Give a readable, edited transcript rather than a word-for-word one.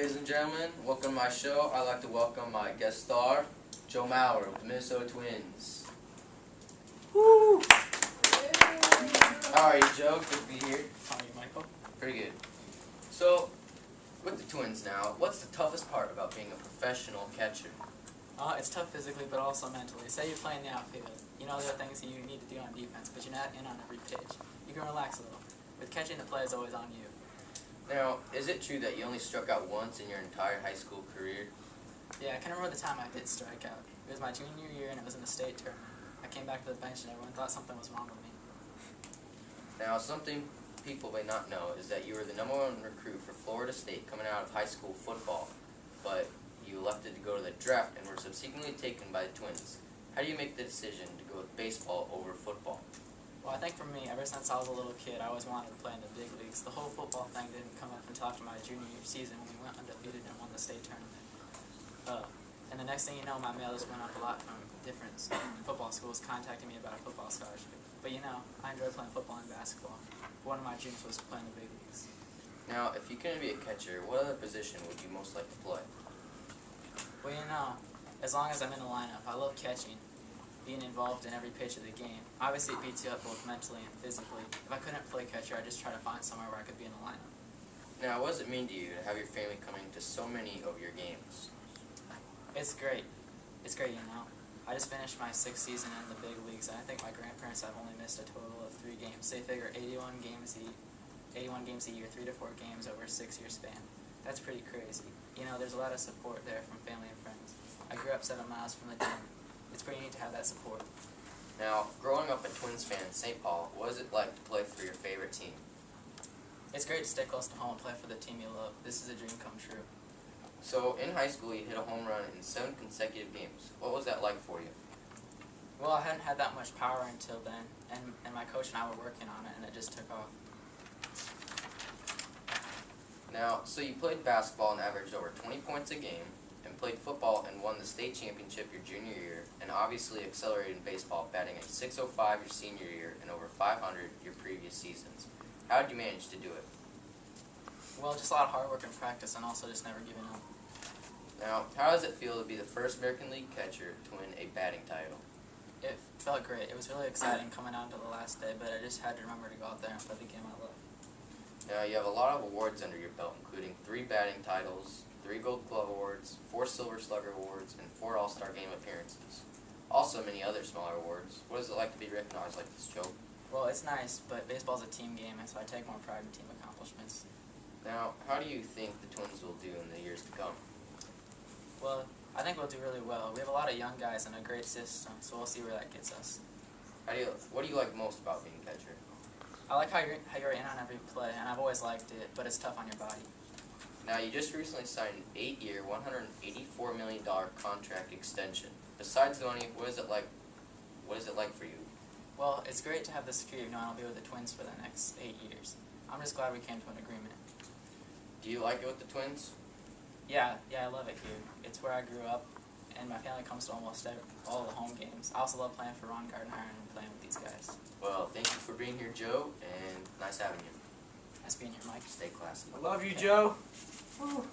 ladies and gentlemen. Welcome to my show. I'd like to welcome my guest star, Joe Mauer of the Minnesota Twins. Woo! How are you, Joe? Good to be here. How are you, Michael? Pretty good. So, with the Twins now, what's the toughest part about being a professional catcher? It's tough physically, but also mentally. Say you're playing the outfield. You know there are things that you need to do on defense, but you're not in on every pitch. You can relax a little. With catching, the play is always on you. Now, is it true that you only struck out once in your entire high school career? Yeah, I can remember the time I did strike out. It was my junior year, and it was in the state tournament. I came back to the bench, and everyone thought something was wrong with me. Now, something people may not know is that you were the #1 recruit for Florida State coming out of high school football, but you elected to go to the draft and were subsequently taken by the Twins. How do you make the decision to go with baseball over football? Well, I think for me, ever since I was a little kid, I always wanted to play in the big leagues. The whole football thing didn't come up until after my junior year season when we went undefeated and won the state tournament. And the next thing you know, my mail just went up a lot from different football schools contacting me about a football scholarship. But you know, I enjoy playing football and basketball. One of my dreams was to play in the big leagues. Now, if you couldn't be a catcher, what other position would you most like to play? Well, you know, as long as I'm in the lineup, I love catching, being involved in every pitch of the game. Obviously, it beats you up both mentally and physically. If I couldn't play catcher, I'd just try to find somewhere where I could be in the lineup. Now, what does it mean to you to have your family coming to so many of your games? It's great. It's great, you know. I just finished my 6th season in the big leagues, and I think my grandparents have only missed a total of 3 games. They figure 81 games a year, 3 to 4 games over a 6-year span. That's pretty crazy. You know, there's a lot of support there from family and friends. I grew up 7 miles from the gym. It's pretty neat to have that support. Now, growing up a Twins fan in St. Paul, what is it like to play for your favorite team? It's great to stay close to home and play for the team you love. This is a dream come true. So, in high school, you hit a home run in 7 consecutive games. What was that like for you? Well, I hadn't had that much power until then, and my coach and I were working on it, and it just took off. Now, so you played basketball and averaged over 20 points a game, and played football and won the state championship your junior year, and obviously accelerated in baseball, batting at .605 your senior year and over .500 your previous seasons. How did you manage to do it? Well, just a lot of hard work and practice, and also just never giving up. Now, how does it feel to be the first American League catcher to win a batting title? It felt great. It was really exciting coming down to the last day, but I just had to remember to go out there and play the game I love. Now, you have a lot of awards under your belt, including 3 batting titles, 3 Gold Glove awards, 4 Silver Slugger awards, and 4 All-Star Game appearances. Also, many other smaller awards. What is it like to be recognized like this, Joe? Well, it's nice, but baseball's a team game, and so I take more pride in team accomplishments. Now, how do you think the Twins will do in the years to come? Well, I think we'll do really well. We have a lot of young guys and a great system, so we'll see where that gets us. What do you like most about being a catcher? I like how you're in on every play, and I've always liked it, but it's tough on your body. Now, you just recently signed an 8-year, $184 million contract extension. Besides the money, what is it like for you? Well, it's great to have the security knowing I'll be with the Twins for the next 8 years. I'm just glad we came to an agreement. Do you like it with the Twins? Yeah, I love it here. It's where I grew up, and my family comes to almost all the home games. I also love playing for Ron Gardner and playing with these guys. Well, thank you for being here, Joe, and nice having you. Nice being here, Mike. Stay classy. I love you, Joe. Woo.